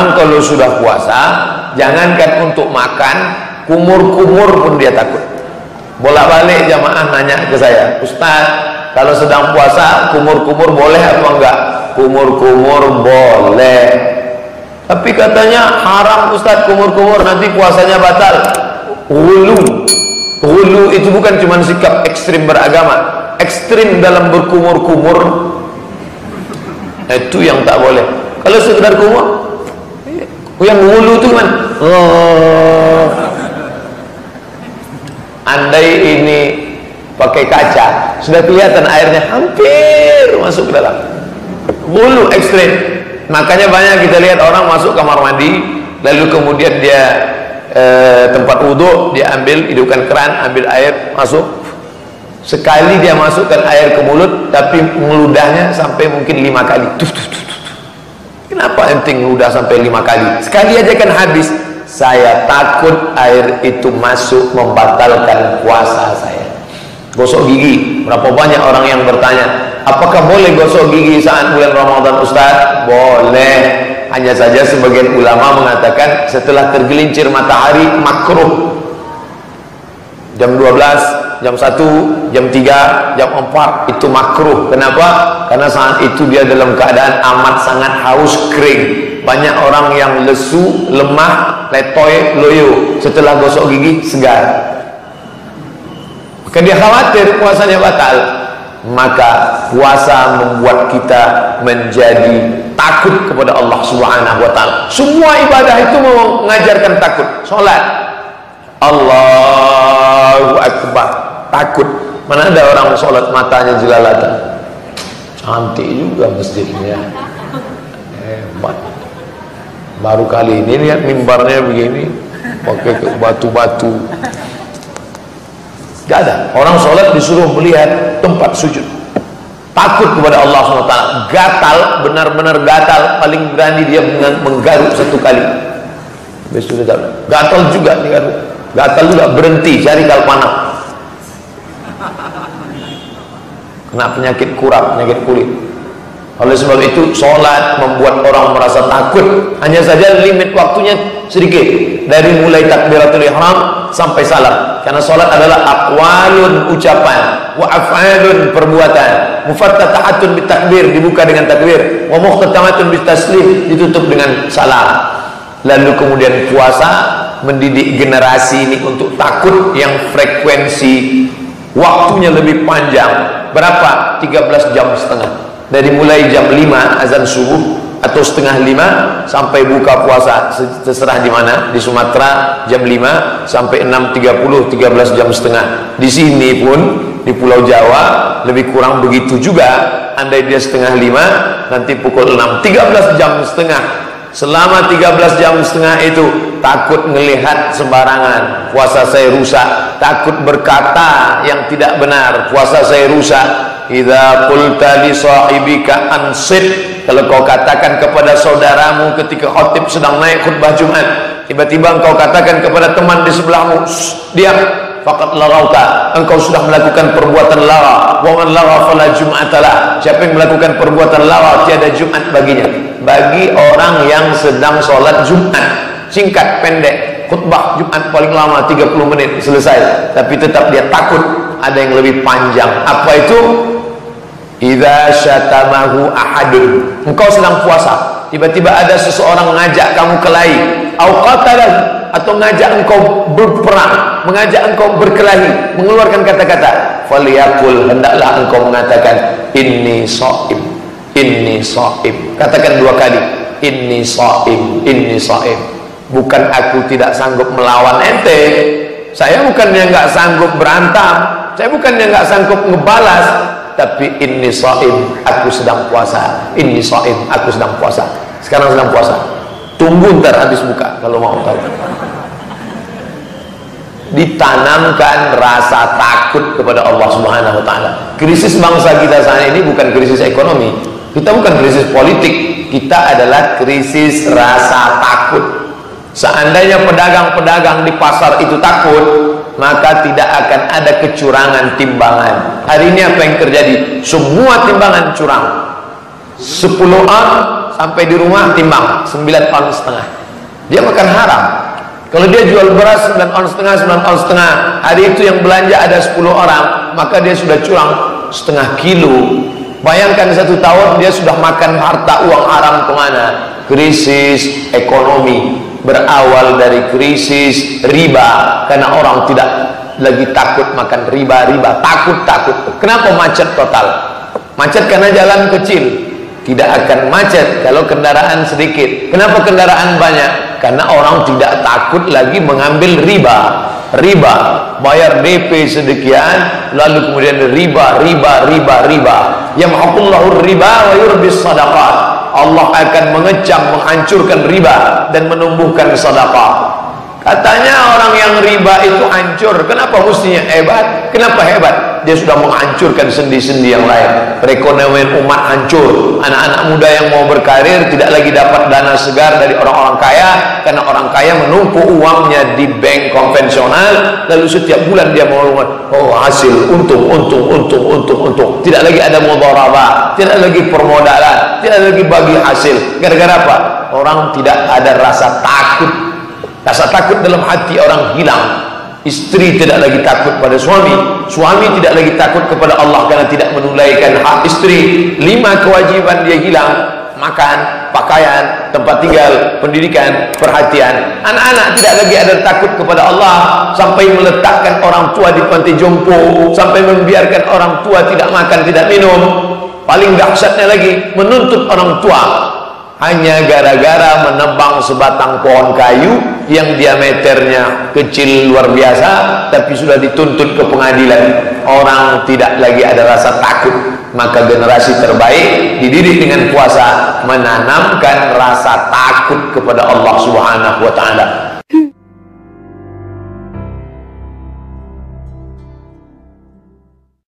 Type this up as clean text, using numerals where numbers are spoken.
orang kalau sudah puasa, jangankan untuk makan, kumur-kumur pun dia takut. Bolak-balik jamaah nanya ke saya, Ustaz, kalau sedang puasa kumur-kumur boleh apa enggak? Kumur-kumur boleh, tapi katanya haram Ustaz kumur-kumur, nanti puasanya batal. Hulu itu bukan cuma sikap ekstrim beragama, ekstrim dalam berkumur-kumur itu yang tak boleh. Kalau sekedar kumur, yang hulu itu kan andai ini pakai kaca, sudah kelihatan airnya hampir masuk ke dalam. Hulu ekstrim. Makanya banyak kita lihat orang masuk kamar mandi, lalu kemudian dia tempat wudhu, dia ambil, hidupkan keran, ambil air, masuk. Sekali dia masukkan air ke mulut, tapi meludahnya sampai mungkin 5 kali. Kenapa penting ludah sampai 5 kali? Sekali aja kan habis. Saya takut air itu masuk membatalkan puasa saya. Gosok gigi, berapa banyak orang yang bertanya, apakah boleh gosok gigi saat bulan Ramadan Ustaz? Boleh. Hanya saja sebagian ulama mengatakan setelah tergelincir matahari makruh. Jam 12, jam 1, jam 3, jam 4 itu makruh. Kenapa? Karena saat itu dia dalam keadaan amat sangat haus, kering. Banyak orang yang lesu, lemah, letoy, loyo. Setelah gosok gigi segar. Maka dia khawatir puasanya batal. Maka puasa membuat kita menjadi takut kepada Allah Subhanahu wa taala. Semua ibadah itu mengajarkan takut. Salat, Allahu Akbar, takut. Mana ada orang salat matanya jelalatan. Cantik juga masjidnya. Hebat. Baru kali ini lihat mimbarnya begini, pakai batu-batu. Gak ada. Orang sholat disuruh melihat tempat sujud. Takut kepada Allah SWT. Gatal, benar-benar gatal. Paling berani dia menggaruk 1 kali. Gatal juga nih, gatal juga, berhenti cari kalpana. Kena penyakit kurap, penyakit kulit. Oleh sebab itu sholat membuat orang merasa takut. Hanya saja limit waktunya sedikit, dari mulai takbiratul ihram sampai salam. Karena sholat adalah aqwalun, ucapan, wa af'alun, perbuatan. Mufattatahatun bitakbir, dibuka dengan takbir, wa mukhtatamatun bitaslim, ditutup dengan salam. Lalu kemudian puasa mendidik generasi ini untuk takut, yang frekuensi waktunya lebih panjang. Berapa? 13,5 jam. Dari mulai jam 5 azan subuh atau setengah 5 sampai buka puasa, terserah di mana. Di Sumatera jam 5 sampai 6.30, 13,5 jam. Di sini pun di Pulau Jawa lebih kurang begitu juga. Andai dia setengah 5, nanti pukul 6, 13,5 jam. Selama 13,5 jam itu takut ngelihat sembarangan, puasa saya rusak. Takut berkata yang tidak benar, puasa saya rusak. Idza qulta li sahibika ansit, kalau kau katakan kepada saudaramu ketika khatib sedang naik khutbah Jumat, tiba-tiba engkau katakan kepada teman di sebelahmu, diam, faqad larauta, engkau sudah melakukan perbuatan lara. Wa man lara fala jum'atalah, siapa yang melakukan perbuatan lara tiada Jumat baginya. Bagi orang yang sedang sholat Jumat, singkat pendek, khutbah Jumat paling lama 30 menit selesai, tapi tetap dia takut ada yang lebih panjang. Apa itu? Idza syatamahu ahadun, engkau sedang puasa, tiba-tiba ada seseorang mengajak kamu kelahi, au qatalahu, atau ngajak engkau berperang, mengajak engkau berkelahi, mengeluarkan kata-kata, faliyaqul, hendaklah engkau mengatakan inni shaim, inni shaim. Katakan 2 kali, inni shaim, inni shaim. Bukan aku tidak sanggup melawan ente, saya bukannya nggak sanggup berantam, saya bukannya nggak sanggup ngebalas, tapi inni shaim, aku sedang puasa. Inni shaim, aku sedang puasa. Sekarang sedang puasa. Tunggu ntar habis buka kalau mau tahu. Ditanamkan rasa takut kepada Allah Subhanahu wa taala. Krisis bangsa kita saat ini bukan krisis ekonomi. Kita bukan krisis politik, kita adalah krisis rasa takut. Seandainya pedagang-pedagang di pasar itu takut, maka tidak akan ada kecurangan timbangan. Hari ini apa yang terjadi? Semua timbangan curang. 10 A sampai di rumah timbang 9,5 ons. Dia makan haram. Kalau dia jual beras 9,5 ons, 9,5 ons, hari itu yang belanja ada 10 orang, maka dia sudah curang setengah kilo. Bayangkan 1 tahun dia sudah makan harta uang haram kemana? Krisis ekonomi berawal dari krisis riba, karena orang tidak lagi takut makan riba. Takut. Kenapa macet total? Macet karena jalan kecil. Tidak akan macet kalau kendaraan sedikit. Kenapa kendaraan banyak? Karena orang tidak takut lagi mengambil riba. Bayar DP sedekian, lalu kemudian riba. Yamhaqullahu riba wa yurbis sadaqat. Allah akan mengecam, menghancurkan riba dan menumbuhkan sedekah. Katanya orang yang riba itu hancur. Kenapa mestinya hebat? Kenapa hebat? Dia sudah menghancurkan sendi-sendi yang lain. Perekonomian umat hancur. Anak-anak muda yang mau berkarir tidak lagi dapat dana segar dari orang-orang kaya, karena orang kaya menumpuk uangnya di bank konvensional, lalu setiap bulan dia mau hasil untung. Tidak lagi ada mudharabah, tidak lagi permodalan, tidak lagi bagi hasil. Gara-gara apa? Orang tidak ada rasa takut. Rasa takut dalam hati orang hilang. Istri tidak lagi takut pada suami tidak lagi takut kepada Allah karena tidak menunaikan hak istri. 5 kewajiban dia hilang: makan, pakaian, tempat tinggal, pendidikan, perhatian. Anak-anak tidak lagi ada takut kepada Allah, sampai meletakkan orang tua di panti jompo, sampai membiarkan orang tua tidak makan, tidak minum. Paling dahsyatnya lagi, menuntut orang tua hanya gara-gara menebang sebatang pohon kayu yang diameternya kecil luar biasa, tapi sudah dituntut ke pengadilan. Orang tidak lagi ada rasa takut. Maka generasi terbaik dididik dengan puasa menanamkan rasa takut kepada Allah Subhanahu wa ta'ala.